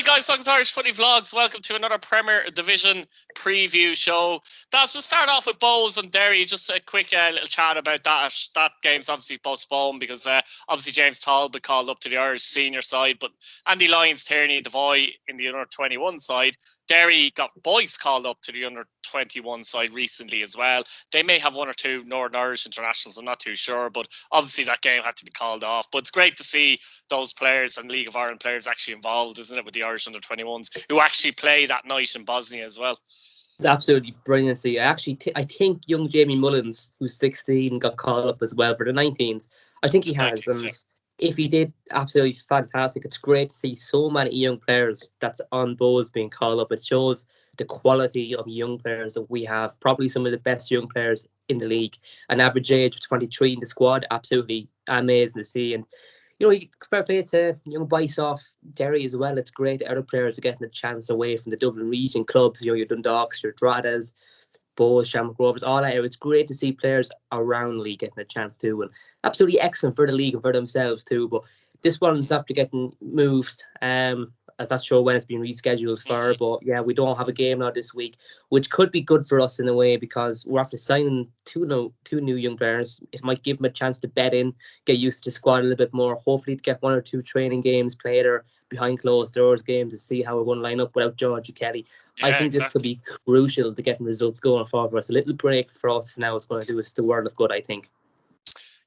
Hi guys, welcome to Irish Footy Vlogs. Welcome to another Premier Division preview show. That's we'll start off with Bows and Derry. Just a quick little chat about that. That game's obviously postponed because obviously James Talbot called up to the Irish senior side, but Andy Lyons, Tierney, Devoy in the under 21 side. Derry got Boyce called up to the under 21 side recently as well. They may have one or two Northern Irish internationals, I'm not too sure, but obviously that game had to be called off. But it's great to see those players and League of Ireland players actually involved, isn't it, with the Irish under 21s who actually play that night in Bosnia as well. It's absolutely brilliant to see. I think young Jamie Mullins, who's 16, got called up as well for the 19s. I think he has, and if he did, absolutely fantastic. It's great to see so many young players that's on Bows being called up. It shows the quality of young players that we have. Probably some of the best young players in the league. An average age of 23 in the squad, absolutely amazing to see. And fair play to young Boyce off Derry as well. It's great that other players are getting a chance away from the Dublin region clubs. Your Dundalks, your Drogheds, Bows, Shamrock Rovers, all that. It's great to see players around the league getting a chance too, and absolutely excellent for the league and for themselves too. But this one's after getting moved. I'm not sure when it's been rescheduled for, but yeah, we don't have a game now this week, which could be good for us in a way because we're after signing two new young players. It might give them a chance to bed in, get used to the squad a little bit more, hopefully to get one or two training games played or behind closed doors games to see how we're going to line up without George Kelly. Yeah, I think this could be crucial to getting results going forward for us. A little break for us now is going to do us the world of good, I think.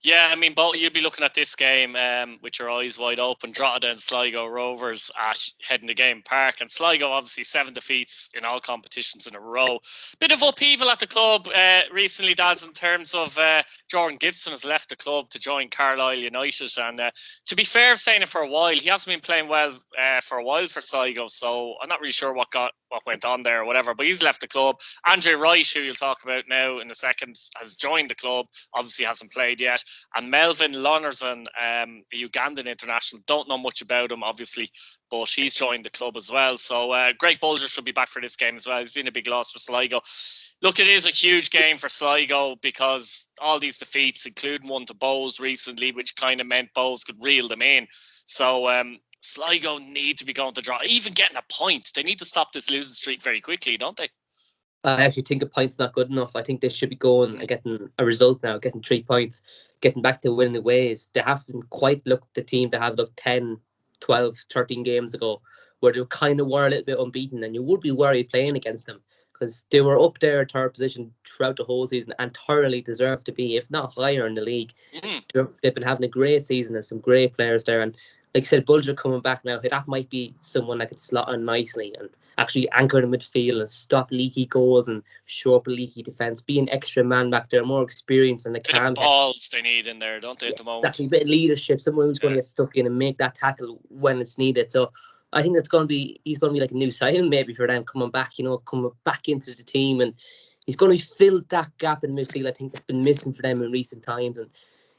Yeah, I mean, Bolt, you'd be looking at this game with your eyes wide open. Drogheda and Sligo Rovers at Headingley Game Park. And Sligo, obviously, 7 defeats in all competitions in a row. Bit of upheaval at the club recently, Daz, in terms of Jordan Gibson has left the club to join Carlisle United. And to be fair, saying it for a while, he hasn't been playing well for a while for Sligo. So I'm not really sure what went on there or whatever. But he's left the club. Andre Wright, who you'll talk about now in a second, has joined the club. Obviously hasn't played yet. And Melvin Lonergan, a Ugandan international, don't know much about him, obviously, but he's joined the club as well. So Greg Bulger should be back for this game as well. He's been a big loss for Sligo. Look, it is a huge game for Sligo because all these defeats, including one to Bows recently, which kind of meant Bows could reel them in. So Sligo need to be going to draw, even getting a point. They need to stop this losing streak very quickly, don't they? I actually think a point's not good enough. I think they should be going and getting a result now, getting 3 points, getting back to winning the ways. They haven't quite looked the team they have looked 10, 12, 13 games ago, where they kind of were a little bit unbeaten, and you would be worried playing against them because they were up there, third position throughout the whole season and thoroughly deserved to be, if not higher in the league. They've been having a great season and some great players there. And like I said, Bulger coming back now, that might be someone that could slot in nicely and actually anchor the midfield and stop leaky goals and show up a leaky defence, be an extra man back there, more experience and a calm balls they need in there, don't they, at the moment? Actually, a bit of leadership, someone who's going to get stuck in and make that tackle when it's needed. So I think he's going to be like a new signing maybe for them coming back into the team, and he's going to fill that gap in midfield I think that's been missing for them in recent times. And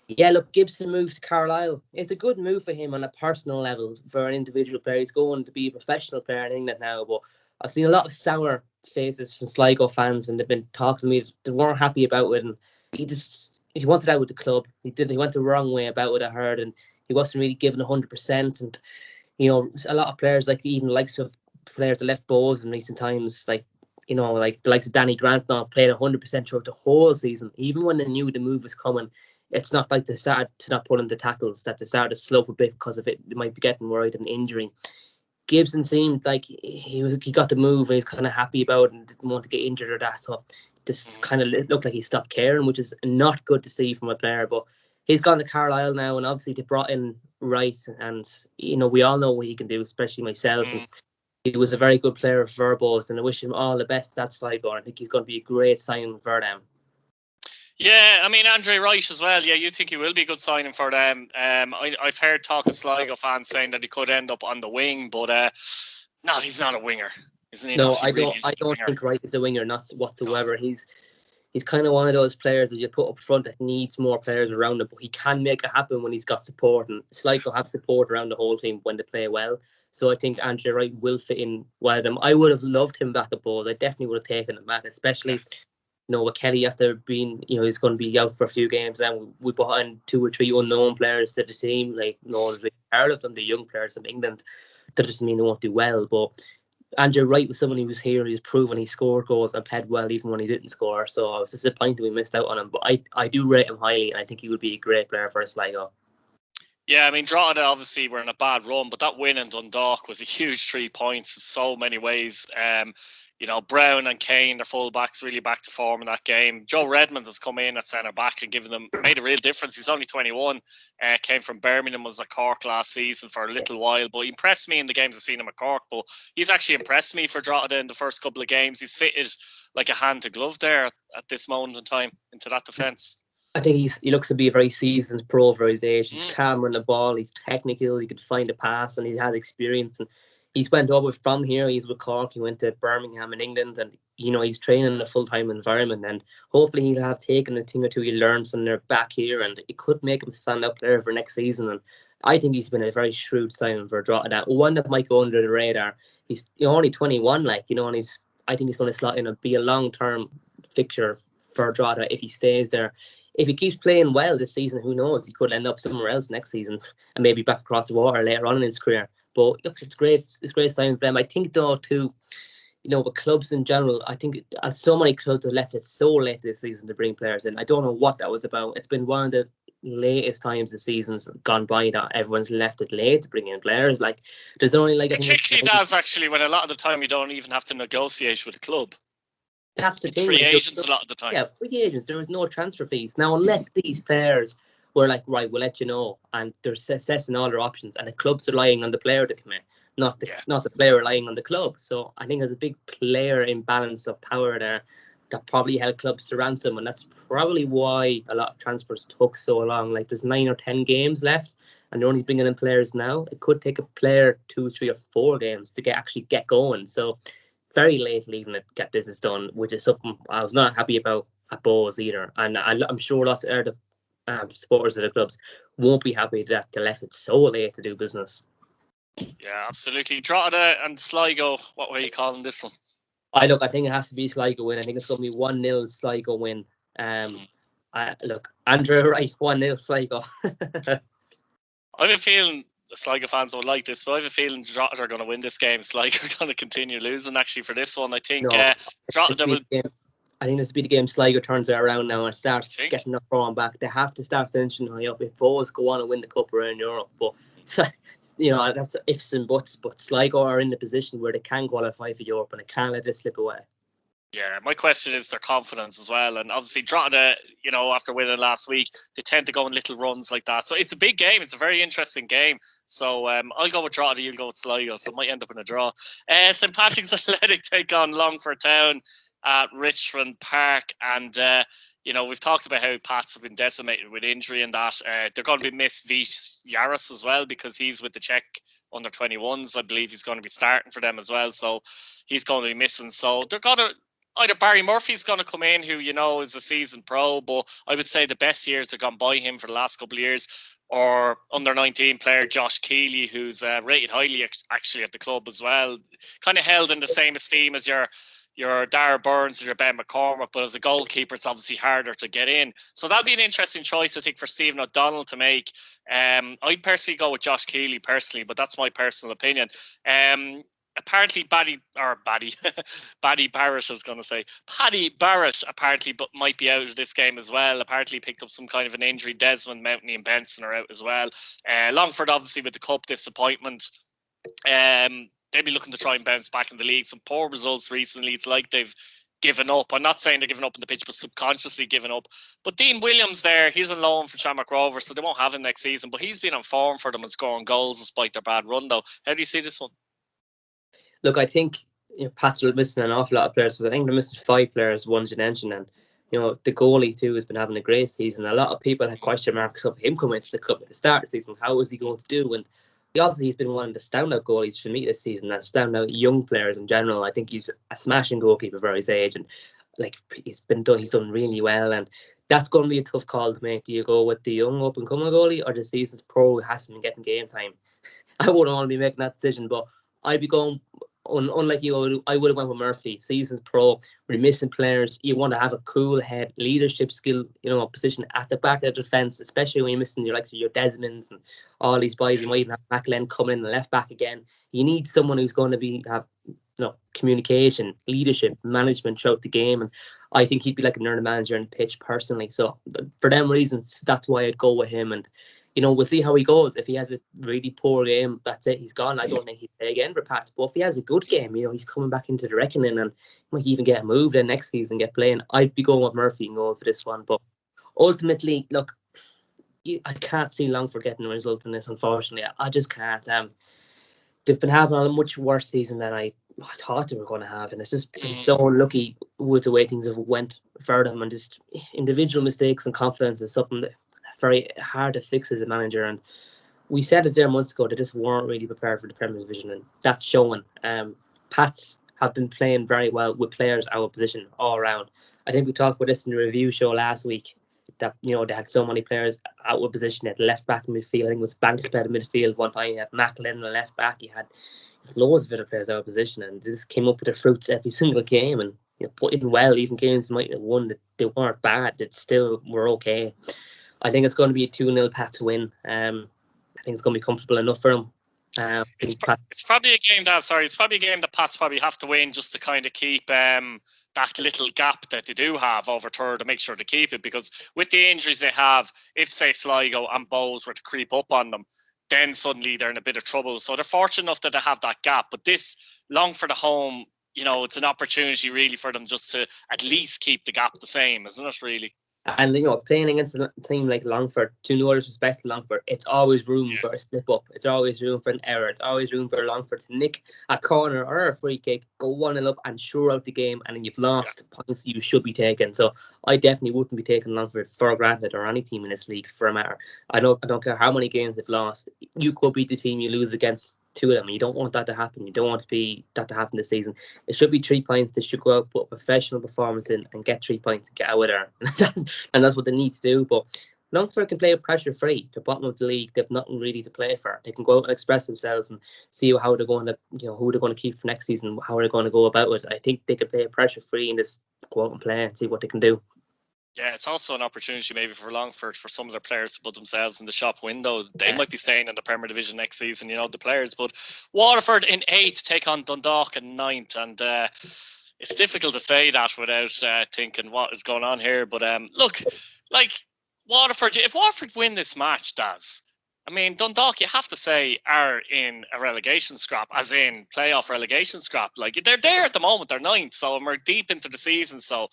yeah, look, Gibson moved to Carlisle. It's a good move for him on a personal level for an individual player. He's going to be a professional player in England now, but I've seen a lot of sour faces from Sligo fans, and they've been talking to me. They weren't happy about it, and he wanted out with the club. He went the wrong way about it, I heard, and he wasn't really given 100%. And a lot of players, like even likes of players that left Bows in recent times, like the likes of Danny Grant, now played 100% throughout the whole season, even when they knew the move was coming. It's not like they started to not put in the tackles, that they started to slope a bit because of it. They might be getting worried of an injury. Gibson seemed like he got the move and he's kind of happy about it and didn't want to get injured or that. So this kind of looked like he stopped caring, which is not good to see from a player. But he's gone to Carlisle now, and obviously they brought in Wright, and we all know what he can do, especially myself. And he was a very good player for Bows, and I wish him all the best at Sligo. I think he's going to be a great signing for them. Yeah, I mean, Andre Wright as well. Yeah, you think he will be a good signing for them. I've heard talk of Sligo fans saying that he could end up on the wing, but no, he's not a winger, isn't he? No, I don't think Wright is a winger, not whatsoever. No. He's kind of one of those players that you put up front that needs more players around him, but he can make it happen when he's got support, and Sligo have support around the whole team when they play well. So I think Andre Wright will fit in well with them. I would have loved him back at Bows. I definitely would have taken him back, especially with Kelly after being, he's going to be out for a few games, and we brought in 2 or 3 unknown players to the team, like no one's really heard of them, the young players from England. that doesn't mean they won't do well. But Andrew Wright was someone who was here, who's proven he scored goals and played well even when he didn't score. So I was disappointed we missed out on him. But I do rate him highly, and I think he would be a great player for Sligo. Yeah, I mean, Drogheda obviously were in a bad run, but that win in Dundalk was a huge 3 points in so many ways. Brown and Kane, their fullbacks, really back to form in that game. Joe Redmond has come in at centre back and made a real difference. He's only 21, came from Birmingham, was at Cork last season for a little while, but he impressed me in the games I've seen him at Cork. But he's actually impressed me for Drogheda in the first couple of games. He's fitted like a hand to glove there at this moment in time into that defence. I think he looks to be a very seasoned pro for his age. He's calm on the ball. He's technical. He could find a pass, and he has experience. And he's went over from here. He's with Cork. He went to Birmingham in England, and he's training in a full-time environment. And hopefully he'll have taken a thing or two he learned from their back here, and it could make him stand up there for next season. And I think he's been a very shrewd signing for Drogheda. One that might go under the radar. He's only 21, and I think he's going to slot in and be a long-term fixture for Drogheda if he stays there. If he keeps playing well this season, who knows? He could end up somewhere else next season and maybe back across the water later on in his career. But look, it's great. It's great signing for them. I think though too, with clubs in general, I think so many clubs have left it so late this season to bring players in. I don't know what that was about. It's been one of the latest times the season's gone by that everyone's left it late to bring in players. Like there's only like particularly does actually when a lot of the time you don't even have to negotiate with a club. That's the it's thing. Free agents a lot of the time. Yeah, free agents. There was no transfer fees. Now, unless these players were like, right, we'll let you know, and they're assessing all their options, and the club's relying on the player to come in, not the player relying on the club. So I think there's a big player imbalance of power there that probably held clubs to ransom, and that's probably why a lot of transfers took so long. Like there's 9 or 10 games left, and they're only bringing in players now. It could take a player 2, 3, or 4 games to get going. So very late leaving it, get business done, which is something I was not happy about at Bows either. And I'm sure lots of other supporters of the clubs won't be happy that they left it so late to do business. Yeah, absolutely. Drogheda and Sligo, what were you calling this one? I think it has to be Sligo win. I think it's going to be 1-0 Sligo win. Andrew Wright, 1-0 Sligo. I have a feeling the Sligo fans don't like this, but I have a feeling Drogheda are going to win this game. Sligo are going to continue losing actually for this one. I think Drogheda will... I think this will be the game Sligo turns it around now and starts getting up form back. They have to start finishing high up if Bows go on and win the cup around Europe. But that's ifs and buts. But Sligo are in the position where they can qualify for Europe and they can't let it slip away. Yeah, my question is their confidence as well. And obviously Drogheda, after winning last week, they tend to go on little runs like that. So it's a big game. It's a very interesting game. So I'll go with Drogheda, you'll go with Sligo. So it might end up in a draw. St. Patrick's Athletic take on Longford Town at Richmond Park. And, we've talked about how Pats have been decimated with injury and that. They're going to be missed Vish Yaris as well because he's with the Czech under 21s. I believe he's going to be starting for them as well. So he's going to be missing. So they're going to... Either Barry Murphy's going to come in, who, is a seasoned pro, but I would say the best years have gone by him for the last couple of years, or under-19 player Josh Keeley, who's rated highly actually at the club as well. Kind of held in the same esteem as your Dara Burns or your Ben McCormick, but as a goalkeeper, it's obviously harder to get in. So that'll be an interesting choice, I think, for Stephen O'Donnell to make. I'd personally go with Josh Keeley, but that's my personal opinion. Apparently Paddy Barrett, I was going to say. Paddy Barrett apparently might be out of this game as well. Apparently picked up some kind of an injury. Desmond, Mountney and Benson are out as well. Longford, obviously, with the cup disappointment. They'll be looking to try and bounce back in the league. Some poor results recently. It's like they've given up. I'm not saying they're giving up on the pitch, but subconsciously giving up. But Dean Williams there, he's on loan for Shamrock Rovers, so they won't have him next season. But he's been on form for them and scoring goals despite their bad run, though. How do you see this one? Look, I think Pats are missing an awful lot of players. I think they're missing 5 players, one you mentioned, and the goalie too has been having a great season. A lot of people had question marks of him coming into the club at the start of the season. How is he going to do? And he's been one of the standout goalies for me this season, and standout young players in general. I think he's a smashing goalkeeper for his age, and he's done really well. And that's going to be a tough call to make. Do you go with the young up and coming goalie, or the season's pro who hasn't been getting game time? I wouldn't want to be making that decision, but I'd be going unlike you, I would have went with Murphy. Seasons pro, we're missing players. You want to have a cool head, leadership skill, position at the back of the defence, especially when you're missing your Desmonds and all these boys. You might even have Macklin coming in the left back again. You need someone who's going to have communication, leadership, management throughout the game, and I think he'd be like another manager on the pitch personally. So for them reasons, that's why I'd go with him. And we'll see how he goes. If he has a really poor game, that's it. He's gone. I don't think he'd play again for Pats. But if he has a good game, he's coming back into the reckoning and might even get moved in next season, get playing. I'd be going with Murphy and going for this one. But ultimately, look, I can't see Longford getting a result in this, unfortunately. I just can't. They've been having a much worse season than I thought they were going to have, and it's so unlucky with the way things have went for them, and just individual mistakes and confidence is something that very hard to fix as a manager. And we said it there months ago, they just weren't really prepared for the Premier Division, and that's showing. Pats have been playing very well with players out of position all around. I think we talked about this in the review show last week, that they had so many players out of position. At left back in midfield, I think it was Banks played in midfield one time. You had Macklin in the left back. You had loads of other players out of position, and this came up with the fruits every single game. And put in well, even games might have won that they weren't bad, that still were okay. I think it's going to be a 2-0 Pats win. I think it's going to be comfortable enough for them. It's probably a game that Pats probably have to win just to kind of keep that little gap that they do have over third, to make sure to keep it, because with the injuries they have, if say Sligo and Bowes were to creep up on them, then suddenly they're in a bit of trouble. So they're fortunate enough that they have that gap. But this Longford at home, it's an opportunity really for them just to at least keep the gap the same, isn't it, really? And playing against a team like Longford, to no respect to Longford, it's always room for a slip up. It's always room for an error. It's always room for Longford to nick a corner or a free kick, go 1-0 up and sure out the game, and then you've lost points you should be taking. So I definitely wouldn't be taking Longford for granted, or any team in this league for a matter. I don't care how many games they've lost. You could beat the team you lose against, two of them. You don't want that to happen. You don't want that to happen this season. It should be 3 points. They should go out, put a professional performance in, and get 3 points and get out of there. And that's what they need to do. But Longford can play pressure free. The bottom of the league, they've nothing really to play for. They can go out and express themselves and see how they're going to, who they're going to keep for next season, how they're going to go about it. I think they can play pressure free and just go out and play and see what they can do. Yeah, it's also an opportunity maybe for Longford, for some of their players to put themselves in the shop window. They might be staying in the Premier Division next season, the players. But Waterford in 8th take on Dundalk in 9th. And it's difficult to say that without thinking what is going on here. But look, like Waterford, if Waterford win this match, Daz, I mean, Dundalk, you have to say, are in a relegation scrap, as in playoff relegation scrap. Like, they're there at the moment, they're 9th, so we're deep into the season. So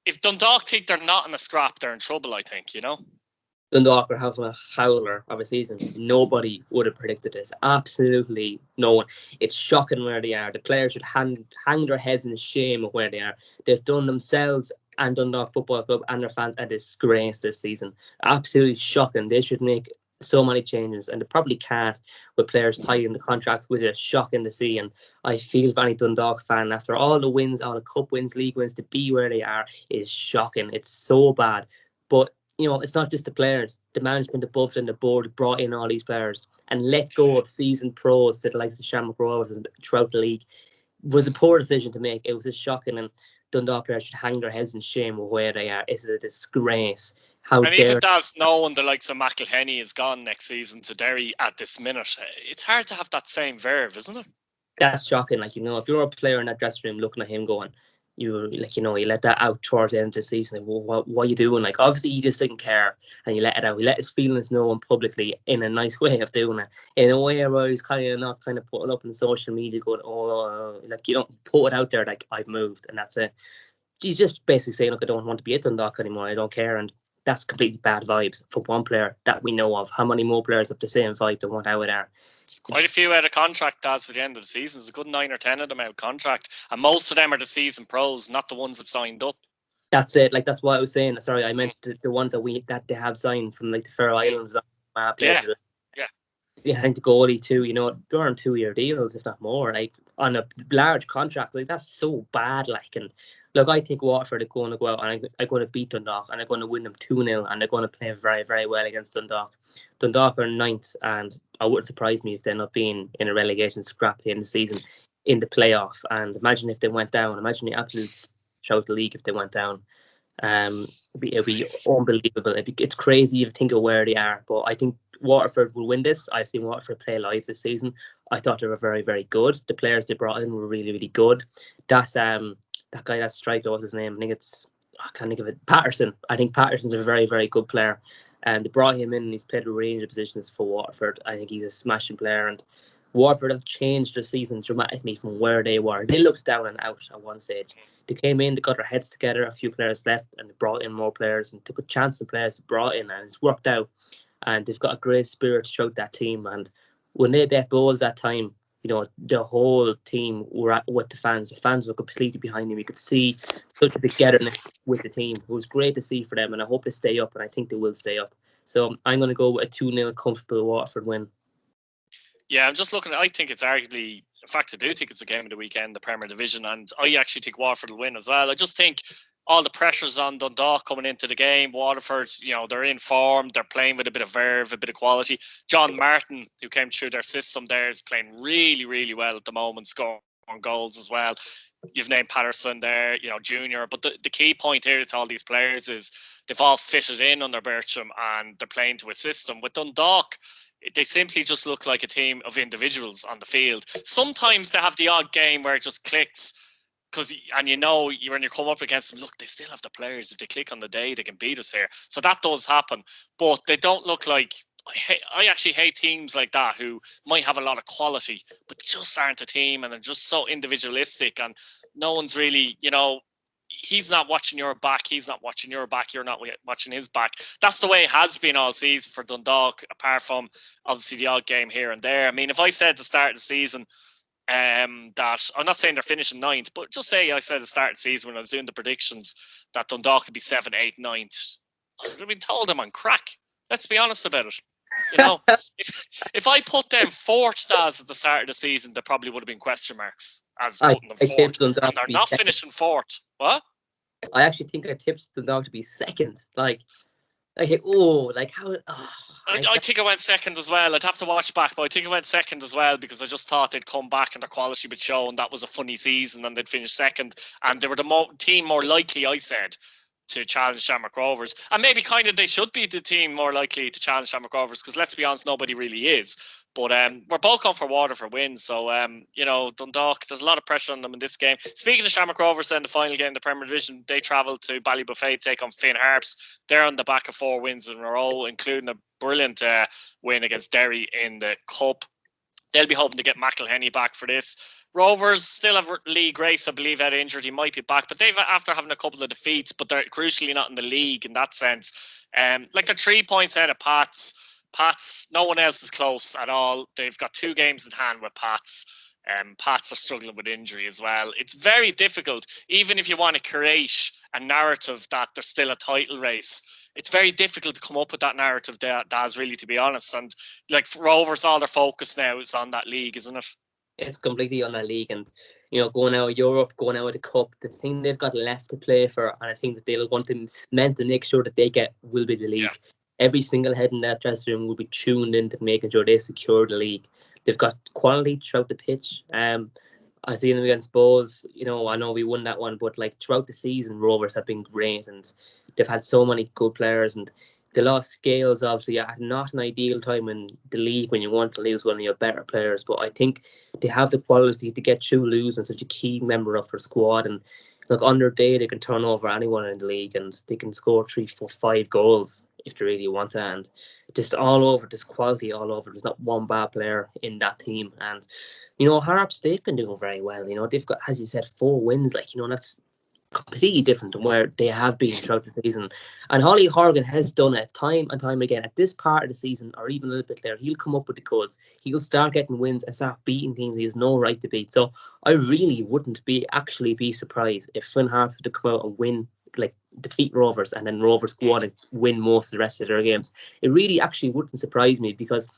if Dundalk think they're not in a scrap, they're in trouble, I think, Dundalk are having a howler of a season. Nobody would have predicted this. Absolutely no one. It's shocking where they are. The players should hang their heads in shame of where they are. They've done themselves and Dundalk Football Club and their fans a disgrace this season. Absolutely shocking. They should make so many changes, and they probably can't with players tied in the contracts, which is shocking to see. And I feel for any Dundalk fan, after all the wins, all the cup wins, league wins, to be where they are is shocking. It's so bad. But it's not just the players. The management above and the board brought in all these players and let go of seasoned pros to the likes of Shamrock Rovers and throughout the league. It was a poor decision to make. It was just shocking, and Dundalk players should hang their heads in shame of where they are. It's a disgrace. And even that's knowing the likes of McElhenney is gone next season to Derry at this minute, it's hard to have that same verve, isn't it? That's shocking. If you're a player in that dressing room looking at him going, you let that out towards the end of the season. What are you doing? Obviously he just didn't care, and you let it out. He let his feelings known publicly in a nice way of doing it, in a way where he's kind of not kind of putting up in social media going, you don't put it out there like I've moved and that's it. He's just basically saying, look, I don't want to be at Dundalk anymore. I don't care. And that's completely bad vibes for one player that we know of. How many more players have the same vibe that want out of there? Quite a few out of contract, as at the end of the season. There's a good 9 or 10 of them out of contract, and most of them are the season pros, not the ones that signed up. That's it. That's what I was saying. Sorry, I meant the ones that they have signed from the Faroe Islands. Yeah. I think the goalie too. They're on 2-year deals, if not more. On a large contract, that's so bad. And look, I think Waterford are going to go out and I'm going to beat Dundalk, and they're going to win them 2-0, and they're going to play very, very well against Dundalk. Dundalk are 9th, and I wouldn't surprise me if they're not being in a relegation scrap in the season. in the playoff. And imagine if they went down. Imagine the absolute shout the league if they went down. It'd be unbelievable. It's crazy to think of where they are. But I think Waterford will win this. I've seen Waterford play live this season. I thought they were very, very good. The players they brought in were really, really good. That's that guy that striker, what's his name? I can't think of it. Patterson. I think Patterson's a very, very good player. And they brought him in and he's played a range of positions for Waterford. I think he's a smashing player. And Waterford have changed their season dramatically from where they were. They looked down and out at one stage. They came in, they got their heads together, a few players left, and they brought in more players and took a chance on players they brought in, and it's worked out. And they've got a great spirit throughout that team. And when they bet balls that time, the whole team were with the fans. The fans were completely behind them. You could see such a togetherness with the team. It was great to see for them, and I hope they stay up, and I think they will stay up. So I'm going to go with a 2-0 comfortable Waterford win. Yeah, I'm just looking at, I think it's arguably, in fact, I do think it's a game of the weekend, the Premier Division, and I actually think Waterford will win as well. I just think all the pressure's on Dundalk coming into the game. Waterford, they're in form, they're playing with a bit of verve, a bit of quality. John Martin, who came through their system there, is playing really, really well at the moment, scoring goals as well. You've named Patterson there, Junior, but the key point here to all these players is they've all fitted in under Bertram and they're playing to a system. With Dundalk, they simply just look like a team of individuals on the field. Sometimes they have the odd game where it just clicks, when you come up against them, look, they still have the players. If they click on the day, they can beat us here. So that does happen, but they don't look like. I actually hate teams like that who might have a lot of quality, but just aren't a team, and they're just so individualistic, and no one's really, he's not watching your back, he's not watching your back, you're not watching his back. That's the way it has been all season for Dundalk, apart from obviously the odd game here and there. I mean, if I said at the start of the season that, I'm not saying they're finishing ninth, but just say I said at the start of the season when I was doing the predictions that Dundalk could be 7th, 8th, 9th, I would have been told them on crack. Let's be honest about it. If I put them 4th stars at the start of the season, there probably would have been question marks as putting them 4th, and they're not finishing 4th. What? I actually think I tipped Dundalk to be 2nd. How? I think I went 2nd as well. I'd have to watch back, but I think I went 2nd as well because I just thought they'd come back and their quality would show, and that was a funny season, and they'd finish 2nd, and they were the team more likely, I said, to challenge Shamrock Rovers. And maybe kind of they should be the team more likely to challenge Shamrock Rovers, because let's be honest, nobody really is. But we're both going for Waterford wins. So, Dundalk, there's a lot of pressure on them in this game. Speaking of Shamrock Rovers, then the final game in the Premier Division, they travel to Ballybuffet to take on Finn Harps. They're on the back of 4 wins in a row, including a brilliant win against Derry in the Cup. They'll be hoping to get McElhenney back for this. Rovers still have Lee Grace, I believe, out of injured. He might be back, but they've, after having a couple of defeats, but they're crucially not in the league in that sense. They're 3 points out of Pats. No one else is close at all. They've got 2 games in hand with Pats. Pats are struggling with injury as well. It's very difficult, even if you want to create a narrative that there's still a title race. It's very difficult to come up with that narrative, Daz, really, to be honest. And for Rovers, all their focus now is on that league, isn't it? It's completely on that league, and going out of Europe, going out of the Cup, the thing they've got left to play for, and I think that they'll want to cement to make sure that they get will be the league. Yeah. Every single head in that dressing room will be tuned into making sure they secure the league. They've got quality throughout the pitch. I seen them against Bows. I know we won that one, but throughout the season, Rovers have been great, and they've had so many good players. And they lost Scales, obviously, at not an ideal time in the league when you want to lose one of your better players. But I think they have the quality to get through losing such a key member of their squad. And on their day, they can turn over anyone in the league, and they can score 3, 4, 5 goals if they really want to. And just all over, this quality all over. There's not one bad player in that team. And Harps, they've been doing very well. They've got, as you said, 4 wins. That's completely different than where they have been throughout the season. And Holly Horgan has done it time and time again. At this part of the season, or even a little bit later, he'll come up with the goods. He'll start getting wins and start beating teams he has no right to beat. So I really wouldn't be surprised if Finn Harps to come out and win, defeat Rovers, and then Rovers go on and win most of the rest of their games. It really actually wouldn't surprise me, because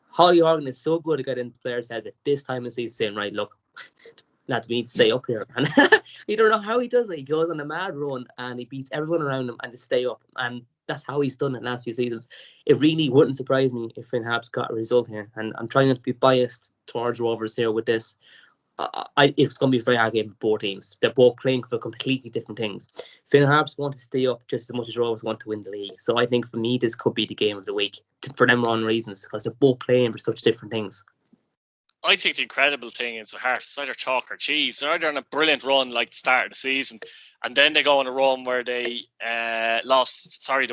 Holly Horgan is so good at getting players' heads at this time of the season, saying, right, look, lads, we need to stay up here. And you don't know how he does it. He goes on a mad run and he beats everyone around him and to stay up. And that's how he's done it last few seasons. It really wouldn't surprise me if Finn Harps got a result here. And I'm trying not to be biased towards Rovers here with this. it's going to be a very hard game for both teams. They're both playing for completely different things. Finn Harps want to stay up just as much as Rovers want to win the league. So I think for me, this could be the game of the week for them on reasons, because they're both playing for such different things. I think the incredible thing is with Hearts, it's either chalk or cheese. They're either on a brilliant run like the start of the season, and then they go on a run where they they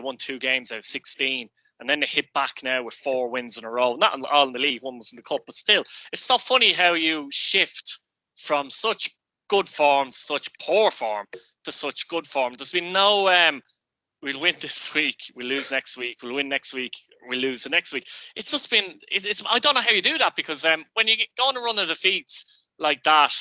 won 2 games out of 16, and then they hit back now with 4 wins in a row. Not all in the league, one was in the cup, but still, it's so funny how you shift from such good form to such poor form to such good form. There's been no we'll win this week, we'll lose next week, we'll win next week, we'll lose the next week. It's just been, it's I don't know how you do that, because when you go on a run of defeats like that,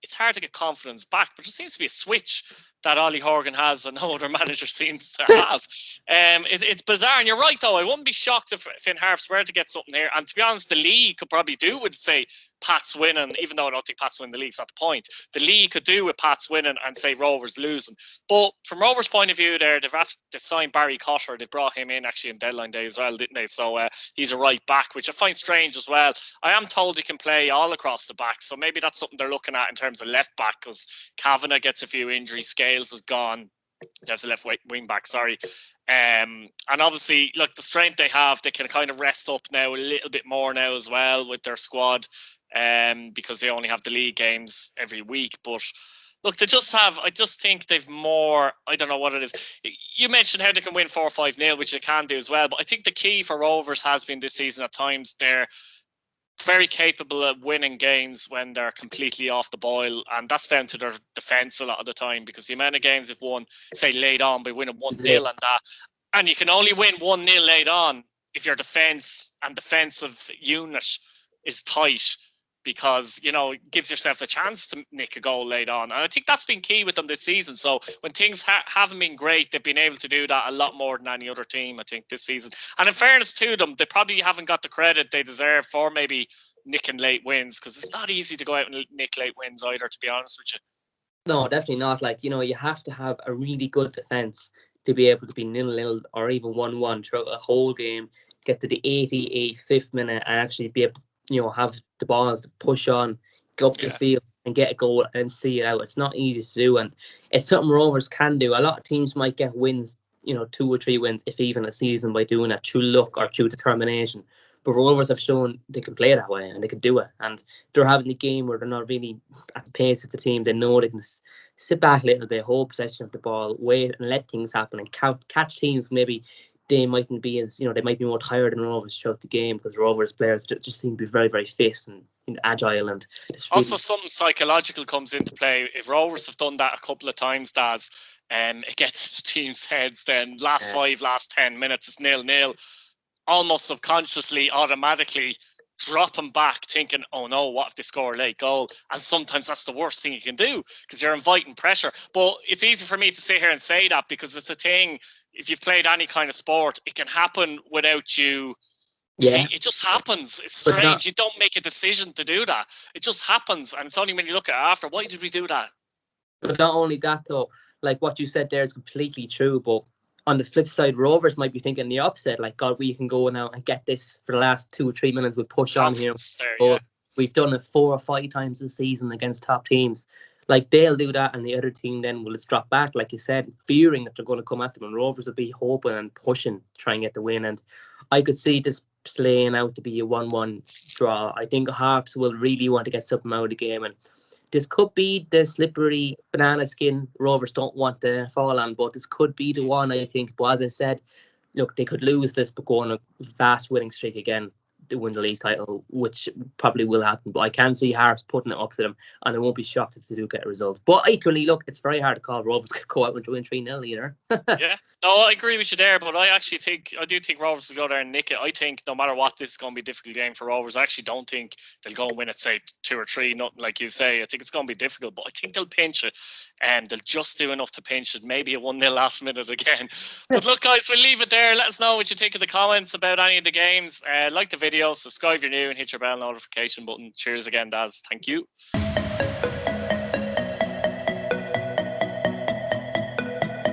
it's hard to get confidence back. But there seems to be a switch that Ollie Horgan has and no other manager seems to have. It's bizarre. And you're right, though. I wouldn't be shocked if Finn Harps were to get something here. And to be honest, the league could probably do with, say, Pats winning, even though I don't think Pats win the league, it's not the point. The league could do with Pats winning and, say, Rovers losing. But from Rovers' point of view there, they've signed Barry Cotter. They brought him in actually in deadline day as well, didn't they? So he's a right back, which I find strange as well. I am told he can play all across the back, so maybe that's something they're looking at in terms of left back, because Kavanagh gets a few injuries, Scales is gone. That's a left wing back, sorry. And obviously, look, the strength they have, they can kind of rest up now a little bit more now as well with their squad, because they only have the league games every week. But look, I just think they've more, I don't know what it is. You mentioned how they can win 4 or 5-0, which they can do as well. But I think the key for Rovers has been this season at times, they're very capable of winning games when they're completely off the boil, and that's down to their defence a lot of the time, because the amount of games they've won, say, laid on by winning 1-0 and that, and you can only win 1-0 laid on if your defence and defensive unit is tight, because, you know, it gives yourself a chance to nick a goal late on. And I think that's been key with them this season. So when things haven't been great, they've been able to do that a lot more than any other team, I think, this season. And in fairness to them, they probably haven't got the credit they deserve for maybe nicking late wins, because it's not easy to go out and nick late wins either, to be honest with you. No, definitely not. Like, you know, you have to have a really good defence to be able to be 0-0 or even 1-1 throughout a whole game, get to the 85th minute and actually be able to, you know, have the balls to push on, go up the field and get a goal and see it out. It's not easy to do, and it's something Rovers can do. A lot of teams might get wins, you know, 2 or 3 wins, if even a season, by doing it through luck or through determination. But Rovers have shown they can play that way and they can do it. And they're having the game where they're not really at the pace of the team. They know they can sit back a little bit, hold possession of the ball, wait and let things happen, and catch teams maybe they mightn't be as, you know, they might be more tired than Rovers throughout the game, because Rovers players just seem to be very, very fit and, you know, agile. And also something psychological comes into play. If Rovers have done that a couple of times, Daz, it gets the team's heads. Then last 10 minutes is 0-0. Almost subconsciously, automatically dropping back, thinking, oh no, what if they score a late goal? And sometimes that's the worst thing you can do, because you're inviting pressure. But it's easy for me to sit here and say that, because it's a thing, if you've played any kind of sport, it can happen without you. It just happens. It's strange. You don't make a decision to do that. It just happens. And it's only when you look at it after, why did we do that? But not only that, though, like what you said there is completely true. But on the flip side, Rovers might be thinking the opposite. Like, God, we can go now and get this for the last 2 or 3 minutes. We push on here. There, we've done it 4 or 5 times this season against top teams. Like, they'll do that, and the other team then will just drop back, like you said, fearing that they're going to come at them. And Rovers will be hoping and pushing to try and get the win. And I could see this playing out to be a 1-1 draw. I think Harps will really want to get something out of the game, and this could be the slippery banana skin Rovers don't want to fall on, but this could be the one, I think. But as I said, look, they could lose this but go on a vast winning streak again to win the league title, which probably will happen. But I can see Harps putting it up to them, and I won't be shocked if they do get a result. But equally, look, it's very hard to call Rovers could go out and win 3-0 either. Yeah, no, I agree with you there, but I do think Rovers will go there and nick it. I think no matter what, this is going to be a difficult game for Rovers. I actually don't think they'll go and win it, say 2 or 3, nothing like you say. I think it's going to be difficult, but I think they'll pinch it, and they'll just do enough to pinch it. Maybe a 1-0 last minute again. But look, guys, we'll leave it there. Let us know what you think in the comments about any of the games. Like the video, subscribe if you're new, and hit your bell notification button. Cheers again, Daz. Thank you.